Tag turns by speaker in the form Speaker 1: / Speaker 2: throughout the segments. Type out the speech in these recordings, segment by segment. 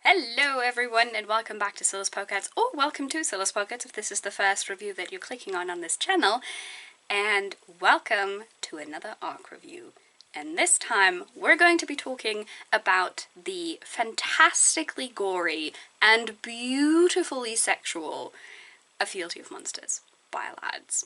Speaker 1: Hello everyone and welcome back to Scylla's Pockets, or welcome to Scylla's Pockets if this is the first review that you're clicking on this channel, and welcome to another ARC review. And this time we're going to be talking about the fantastically gory and beautifully sexual A Fealty of Monsters by Ladz.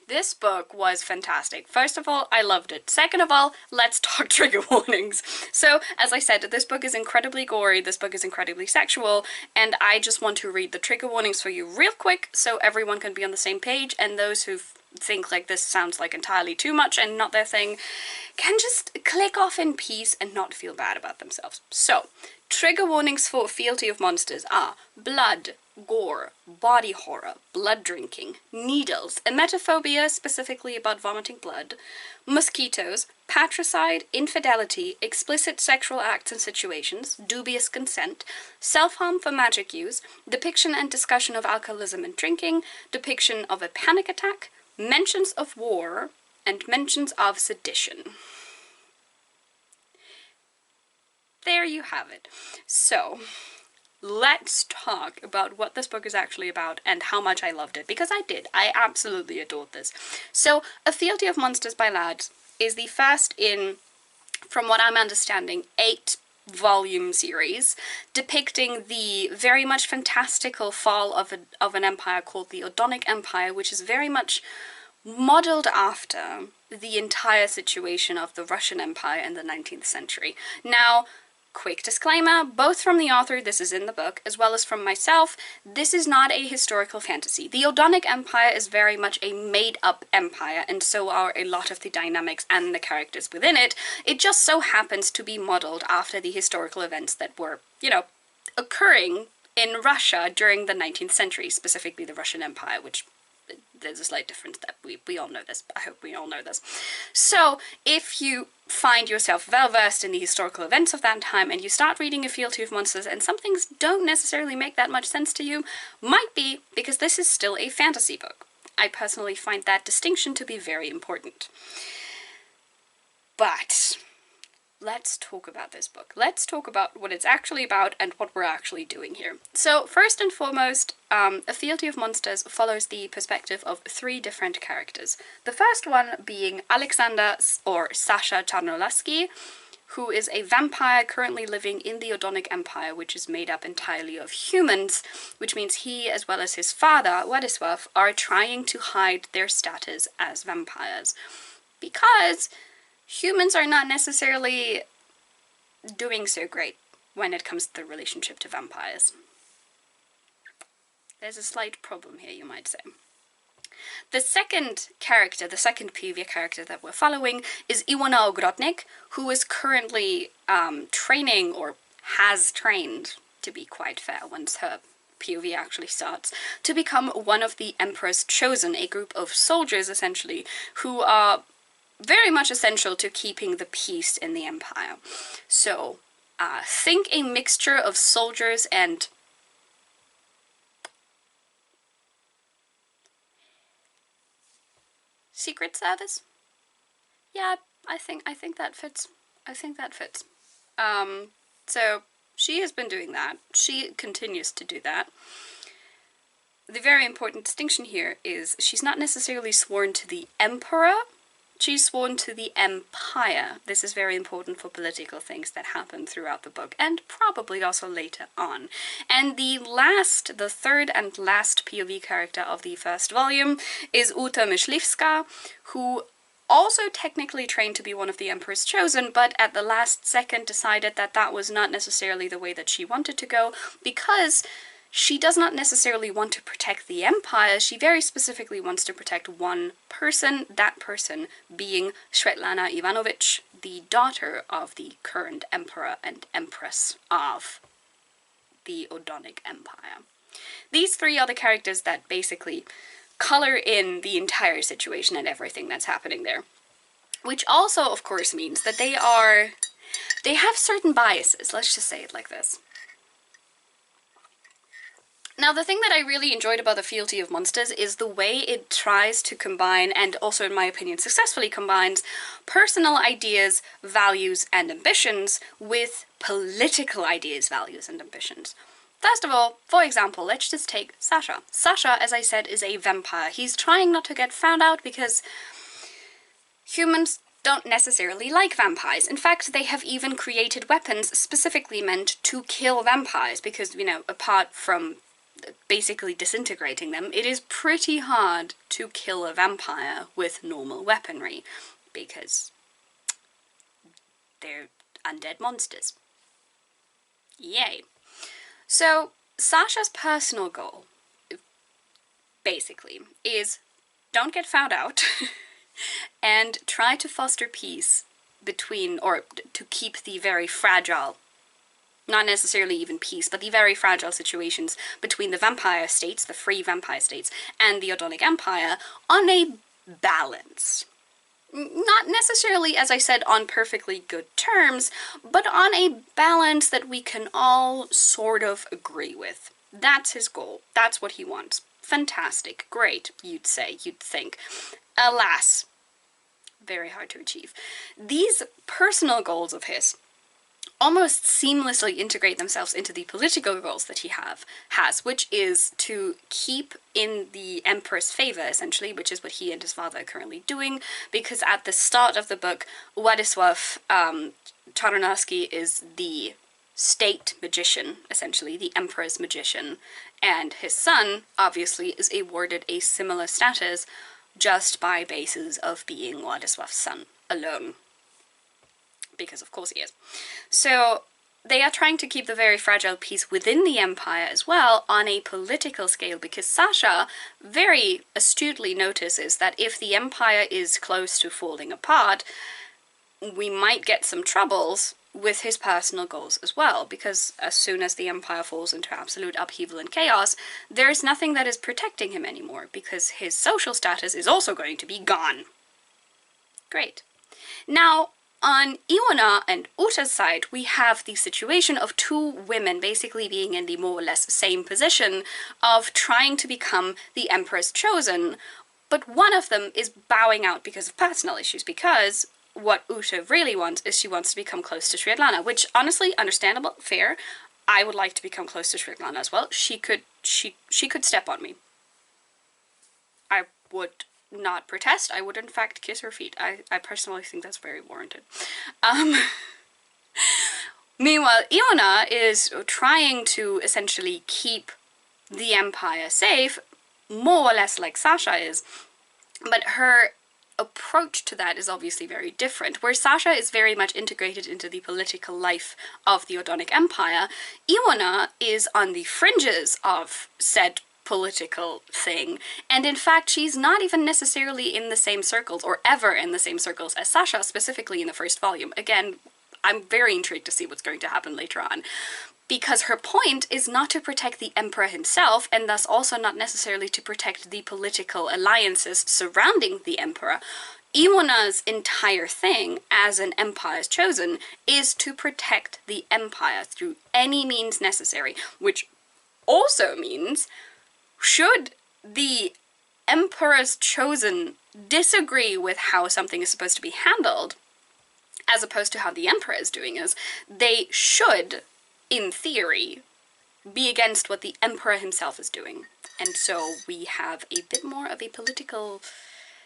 Speaker 1: This book was fantastic. First of all, I loved it. Second of all, let's talk trigger warnings. So, as I said, this book is incredibly gory, this book is incredibly sexual, and I just want to read the trigger warnings for you real quick so everyone can be on the same page, and those who think like this sounds like entirely too much and not their thing can just click off in peace and not feel bad about themselves. So, trigger warnings for Fealty of Monsters are blood, gore, body horror, blood drinking, needles, emetophobia, specifically about vomiting blood, mosquitoes, patricide, infidelity, explicit sexual acts and situations, dubious consent, self-harm for magic use, depiction and discussion of alcoholism and drinking, depiction of a panic attack, mentions of war, and mentions of sedition. There you have it. So, let's talk about what this book is actually about and how much I loved it, because I did. I absolutely adored this. So, A Fealty of Monsters by Ladz is the first in, from what I'm understanding, 8-volume series depicting the very much fantastical fall of an empire called the Odonic Empire, which is very much modeled after the entire situation of the Russian Empire in the 19th century. Now, quick disclaimer, both from the author, this is in the book, as well as from myself, this is not a historical fantasy. The Odonic Empire is very much a made-up empire, and so are a lot of the dynamics and the characters within it. It just so happens to be modeled after the historical events that were, occurring in Russia during the 19th century, specifically the Russian Empire, which there's a slight difference that we all know this. I hope we all know this. So, if you find yourself well-versed in the historical events of that time and you start reading A Fealty of Monsters and some things don't necessarily make that much sense to you, might be because this is still a fantasy book. I personally find that distinction to be very important. But let's talk about this book. Let's talk about what it's actually about and what we're actually doing here. So, first and foremost, A Fealty of Monsters follows the perspective of 3 different characters. The first one being Alexander, or Sasha Czarnolasky, who is a vampire currently living in the Odonic Empire, which is made up entirely of humans, which means he, as well as his father, Władysław, are trying to hide their status as vampires. Because humans are not necessarily doing so great when it comes to the relationship to vampires. There's a slight problem here, you might say. The second character, the second POV character that we're following, is Iwona Ogrodnik, who is currently training, or has trained, to be quite fair, once her POV actually starts, to become one of the Emperor's Chosen, a group of soldiers, essentially, who are very much essential to keeping the peace in the Empire. So, think a mixture of soldiers and Secret Service? Yeah, I think that fits. I think that fits. So, she has been doing that. She continues to do that. The very important distinction here is she's not necessarily sworn to the Emperor, she's sworn to the Empire. This is very important for political things that happen throughout the book, and probably also later on. And the third and last POV character of the first volume is Uta Myśliwska, who also technically trained to be one of the Emperor's Chosen, but at the last second decided that that was not necessarily the way that she wanted to go, because she does not necessarily want to protect the Empire, she very specifically wants to protect one person, that person being Svetlana Ivanovich, the daughter of the current Emperor and Empress of the Odonic Empire. These 3 are the characters that basically color in the entire situation and everything that's happening there. Which also, of course, means that they have certain biases, let's just say it like this. Now, the thing that I really enjoyed about the Fealty of Monsters is the way it tries to combine, and also in my opinion successfully combines, personal ideas, values, and ambitions with political ideas, values, and ambitions. First of all, for example, let's just take Sasha. Sasha, as I said, is a vampire. He's trying not to get found out because humans don't necessarily like vampires. In fact, they have even created weapons specifically meant to kill vampires because, you know, apart from basically disintegrating them, it is pretty hard to kill a vampire with normal weaponry because they're undead monsters. Yay. So, Sasha's personal goal, basically, is don't get found out and try to foster peace between, or to keep the very fragile, not necessarily even peace, but the very fragile situations between the vampire states, the free vampire states, and the Odonic Empire on a balance. Not necessarily, as I said, on perfectly good terms, but on a balance that we can all sort of agree with. That's his goal. That's what he wants. Fantastic. Great, you'd say, you'd think. Alas, very hard to achieve. These personal goals of his almost seamlessly integrate themselves into the political goals that he has, which is to keep in the Emperor's favor, essentially, which is what he and his father are currently doing, because at the start of the book, Władysław Czarnoski is the state magician, essentially, the Emperor's magician, and his son, obviously, is awarded a similar status just by basis of being Władysław's son alone. Because of course he is. So they are trying to keep the very fragile peace within the Empire as well on a political scale, because Sasha very astutely notices that if the Empire is close to falling apart, we might get some troubles with his personal goals as well, because as soon as the Empire falls into absolute upheaval and chaos, there is nothing that is protecting him anymore, because his social status is also going to be gone. Great. Now, on Iwona and Uta's side, we have the situation of two women basically being in the more or less same position of trying to become the Emperor's chosen, but one of them is bowing out because of personal issues, because what Uta really wants is she wants to become close to Svetlana, which honestly, understandable, fair. I would like to become close to Svetlana as well. She could step on me. I would not protest. I would in fact kiss her feet. I personally think that's very warranted. Meanwhile, Iona is trying to essentially keep the Empire safe, more or less like Sasha is, but her approach to that is obviously very different. Where Sasha is very much integrated into the political life of the Odonic Empire, Iona is on the fringes of said political thing, and in fact she's not even necessarily in the same circles, or ever in the same circles as Sasha, specifically in the first volume. Again, I'm very intrigued to see what's going to happen later on, because her point is not to protect the Emperor himself, and thus also not necessarily to protect the political alliances surrounding the Emperor. Iona's entire thing as an Empire's chosen is to protect the Empire through any means necessary, which also means should the Emperor's chosen disagree with how something is supposed to be handled, as opposed to how the Emperor is doing it, they should, in theory, be against what the Emperor himself is doing. And so we have a bit more of a political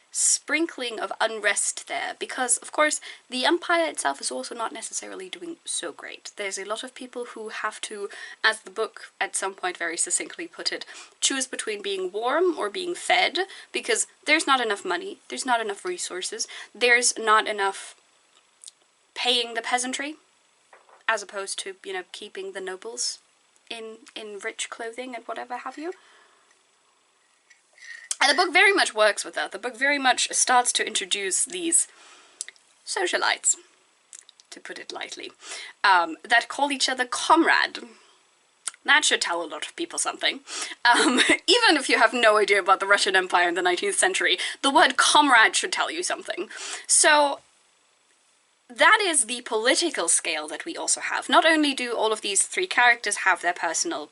Speaker 1: sprinkling of unrest there, because of course the Empire itself is also not necessarily doing so great. There's a lot of people who have to, as the book at some point very succinctly put it, choose between being warm or being fed, because there's not enough money, there's not enough resources, there's not enough paying the peasantry, as opposed to, you know, keeping the nobles in rich clothing and whatever have you. And the book very much works with that. The book very much starts to introduce these socialites, to put it lightly, that call each other comrade. That should tell a lot of people something. Even if you have no idea about the Russian Empire in the 19th century, the word comrade should tell you something. So that is the political scale that we also have. Not only do all of these three characters have their personal,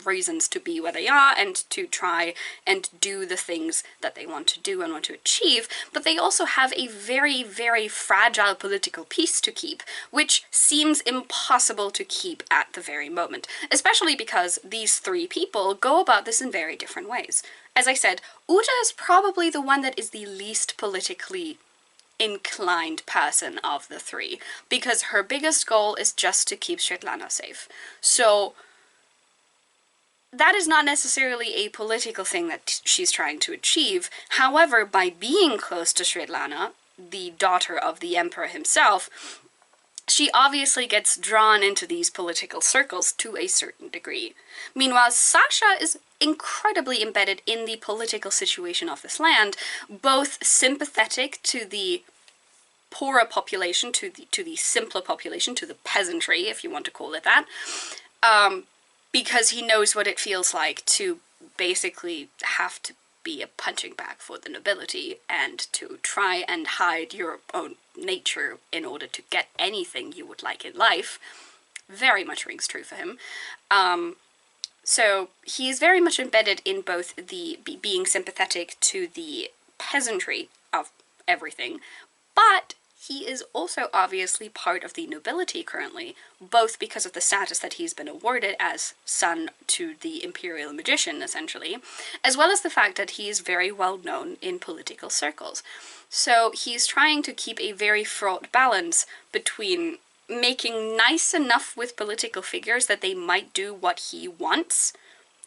Speaker 1: reasons to be where they are and to try and do the things that they want to do and want to achieve, but they also have a very, very fragile political peace to keep, which seems impossible to keep at the very moment, especially because these three people go about this in very different ways. As I said, Uta is probably the one that is the least politically inclined person of the three, because her biggest goal is just to keep Svetlana safe. So that is not necessarily a political thing that she's trying to achieve. However, by being close to Svetlana, the daughter of the emperor himself, she obviously gets drawn into these political circles to a certain degree. Meanwhile, Sasha is incredibly embedded in the political situation of this land, both sympathetic to the poorer population, to the simpler population, to the peasantry, if you want to call it that, because he knows what it feels like to basically have to be a punching bag for the nobility and to try and hide your own nature in order to get anything you would like in life. Very much rings true for him. So he is very much embedded in both the being sympathetic to the peasantry of everything, but he is also obviously part of the nobility currently, both because of the status that he's been awarded as son to the imperial magician, essentially, as well as the fact that he is very well known in political circles. So he's trying to keep a very fraught balance between making nice enough with political figures that they might do what he wants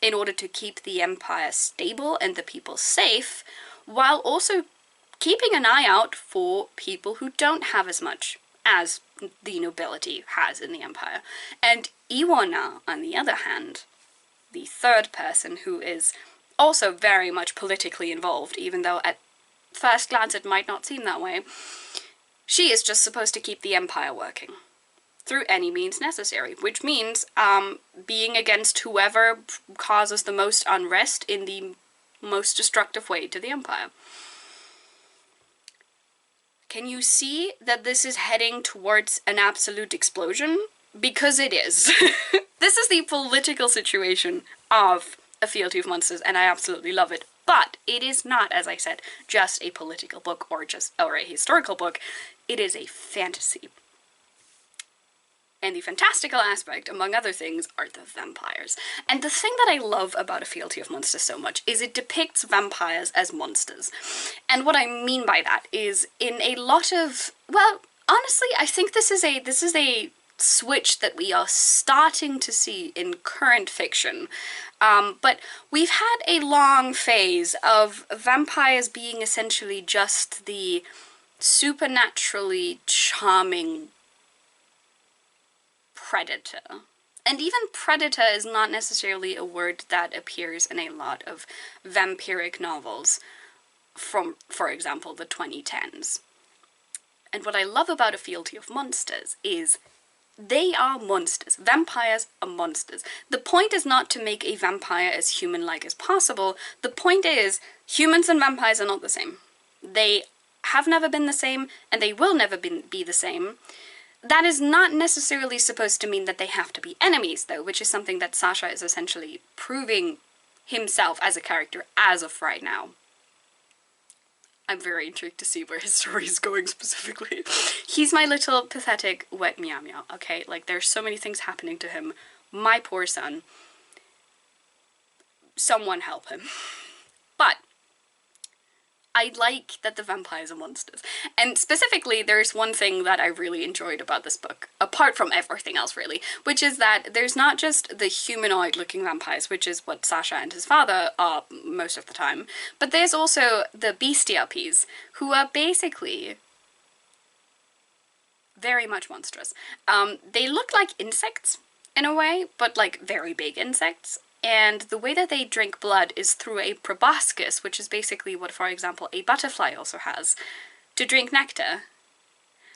Speaker 1: in order to keep the empire stable and the people safe, while also keeping an eye out for people who don't have as much as the nobility has in the empire. And Iwona, on the other hand, the third person, who is also very much politically involved, even though at first glance it might not seem that way, she is just supposed to keep the empire working through any means necessary, which means being against whoever causes the most unrest in the most destructive way to the empire. Can you see that this is heading towards an absolute explosion? Because it is. This is the political situation of A Fealty of Monsters, and I absolutely love it. But it is not, as I said, just a political book or a historical book. It is a fantasy. And the fantastical aspect, among other things, are the vampires. And the thing that I love about A Fealty of Monsters so much is it depicts vampires as monsters. And what I mean by that is in a lot of, well, honestly, I think this is a switch that we are starting to see in current fiction. But we've had a long phase of vampires being essentially just the supernaturally charming predator. And even predator is not necessarily a word that appears in a lot of vampiric novels from, for example, the 2010s. And what I love about A Fealty of Monsters is they are monsters. Vampires are monsters. The point is not to make a vampire as human-like as possible. The point is, humans and vampires are not the same. They have never been the same, and they will never be the same. That is not necessarily supposed to mean that they have to be enemies, though, which is something that Sasha is essentially proving himself as a character as of right now. I'm very intrigued to see where his story is going specifically. He's my little pathetic wet meow meow, okay? Like, there's so many things happening to him. My poor son. Someone help him. But I like that the vampires are monsters. And specifically, there's one thing that I really enjoyed about this book, apart from everything else really, which is that there's not just the humanoid-looking vampires, which is what Sasha and his father are most of the time, but there's also the bestialpies, who are basically very much monstrous. They look like insects, in a way, but like very big insects. And the way that they drink blood is through a proboscis, which is basically what, for example, a butterfly also has, to drink nectar.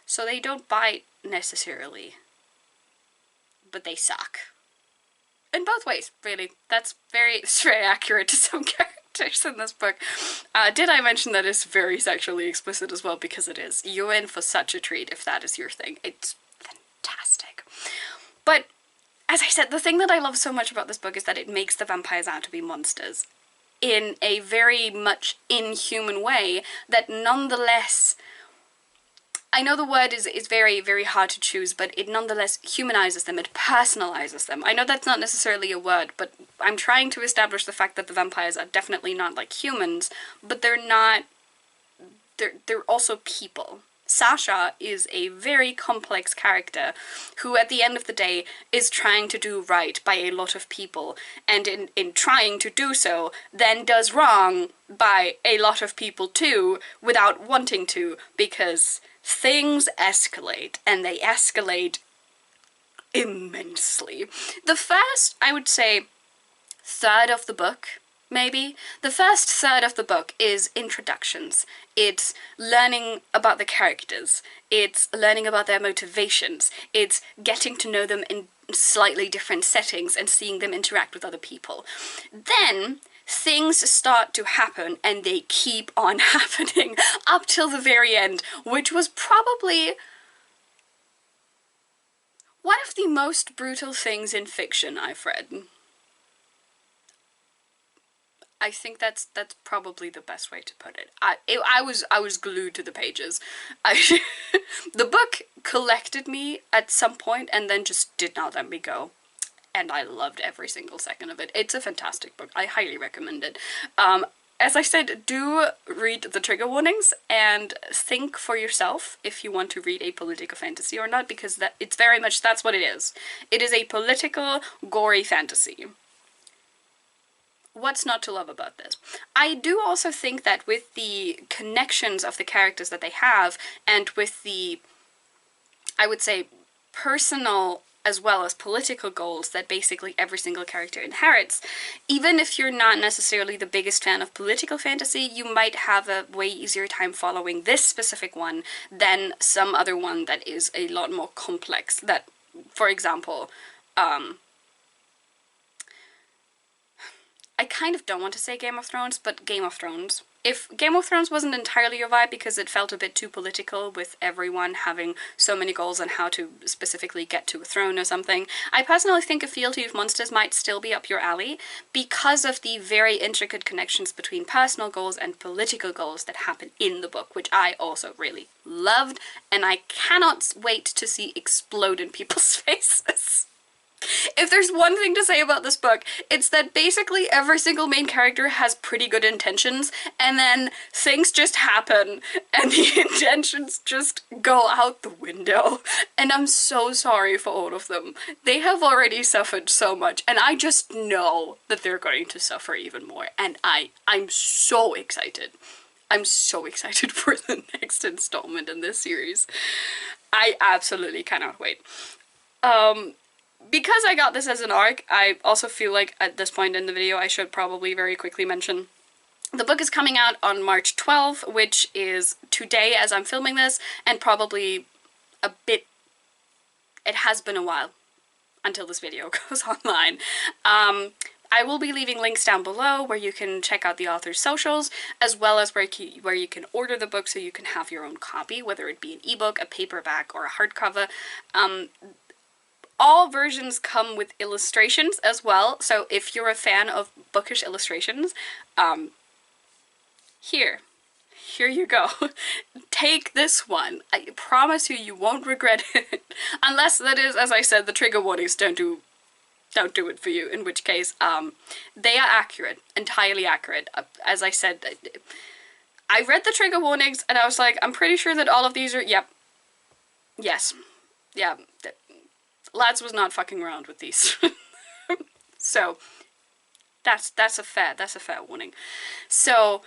Speaker 1: So they don't bite, necessarily, but they suck. In both ways, really. It's very accurate to some characters. characters in this book. Did I mention that it's very sexually explicit as well? Because it is. You're in for such a treat if that is your thing. It's fantastic. But, as I said, the thing that I love so much about this book is that it makes the vampires out to be monsters in a very much inhuman way that nonetheless, I know the word is very, very hard to choose, but it nonetheless humanizes them, it personalizes them. I know that's not necessarily a word, but I'm trying to establish the fact that the vampires are definitely not like humans, but they're also people. Sasha is a very complex character who at the end of the day is trying to do right by a lot of people, and in trying to do so then does wrong by a lot of people too without wanting to, because things escalate, and they escalate immensely. The first, I would say, third of the book, maybe. The first third of the book is introductions. It's learning about the characters. It's learning about their motivations. It's getting to know them in slightly different settings and seeing them interact with other people. Then things start to happen, and they keep on happening up till the very end, which was probably one of the most brutal things in fiction I've read. I think that's probably the best way to put it. I was glued to the pages. The book collected me at some point and then just did not let me go. And I loved every single second of it. It's a fantastic book. I highly recommend it. As I said, do read the trigger warnings and think for yourself if you want to read a political fantasy or not, because it's very much, that's what it is. It is a political, gory fantasy. What's not to love about this? I do also think that with the connections of the characters that they have, and with the, I would say, personal as well as political goals that basically every single character inherits, even if you're not necessarily the biggest fan of political fantasy, you might have a way easier time following this specific one than some other one that is a lot more complex. That, for example, I kind of don't want to say Game of Thrones, but Game of Thrones. If Game of Thrones wasn't entirely your vibe because it felt a bit too political with everyone having so many goals on how to specifically get to a throne or something, I personally think a Fealty of Monsters might still be up your alley because of the very intricate connections between personal goals and political goals that happen in the book, which I also really loved, and I cannot wait to see explode in people's faces. If there's one thing to say about this book, it's that basically every single main character has pretty good intentions, and then things just happen, and the intentions just go out the window. And I'm so sorry for all of them. They have already suffered so much, and I just know that they're going to suffer even more, and I'm so excited. I'm so excited for the next installment in this series. I absolutely cannot wait. Because I got this as an ARC, I also feel like at this point in the video I should probably very quickly mention the book is coming out on March 12th, which is today as I'm filming this, and probably a bit, it has been a while until this video goes online. I will be leaving links down below where you can check out the author's socials, as well as where you can order the book so you can have your own copy, whether it be an ebook, a paperback, or a hardcover. All versions come with illustrations as well, so if you're a fan of bookish illustrations, here you go. Take this one. I promise you, you won't regret it. Unless, that is, as I said, the trigger warnings don't do it for you, in which case, they are accurate, entirely accurate. As I said, I read the trigger warnings, and I was like, I'm pretty sure that all of these are, yep. Yes. Yeah. Ladz was not fucking around with these. So that's a fair warning. So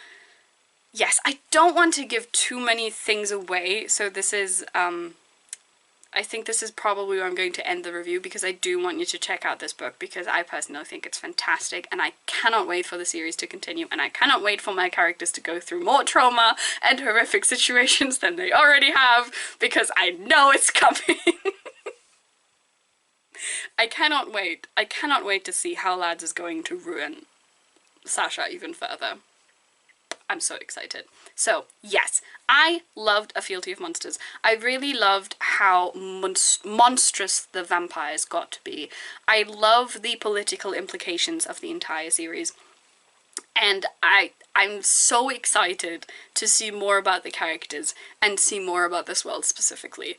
Speaker 1: yes, I don't want to give too many things away, so this is I think this is probably where I'm going to end the review, because I do want you to check out this book, because I personally think it's fantastic, and I cannot wait for the series to continue, and I cannot wait for my characters to go through more trauma and horrific situations than they already have, because I know it's coming. I cannot wait. I cannot wait to see how Ladz is going to ruin Sasha even further. I'm so excited. So, yes, I loved A Fealty of Monsters. I really loved how monstrous the vampires got to be. I love the political implications of the entire series. And I'm so excited to see more about the characters and see more about this world specifically.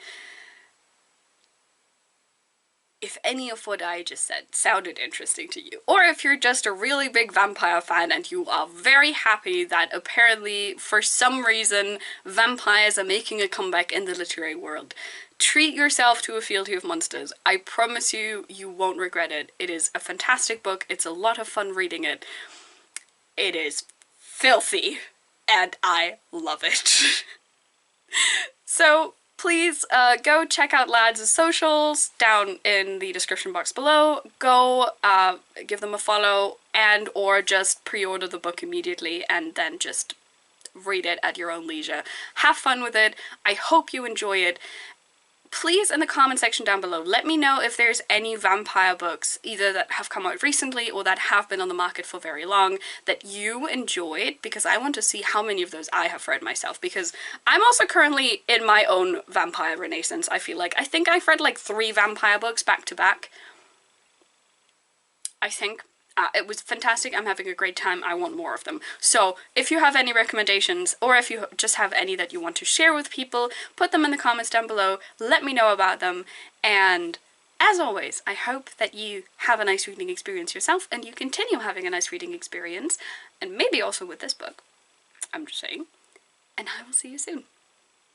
Speaker 1: If any of what I just said sounded interesting to you, or if you're just a really big vampire fan and you are very happy that apparently, for some reason, vampires are making a comeback in the literary world, treat yourself to A Fealty of Monsters. I promise you, you won't regret it. It is a fantastic book. It's a lot of fun reading it. It is filthy, and I love it. So, please go check out Ladz' socials down in the description box below. Go give them a follow and or just pre-order the book immediately and then just read it at your own leisure. Have fun with it. I hope you enjoy it. Please, in the comment section down below, let me know if there's any vampire books, either that have come out recently or that have been on the market for very long, that you enjoyed, because I want to see how many of those I have read myself, because I'm also currently in my own vampire renaissance, I feel like. I think I've read like 3 vampire books back to back. I think. It was fantastic. I'm having a great time. I want more of them. So if you have any recommendations, or if you just have any that you want to share with people, put them in the comments down below. Let me know about them. And as always, I hope that you have a nice reading experience yourself and you continue having a nice reading experience. And maybe also with this book. I'm just saying. And I will see you soon.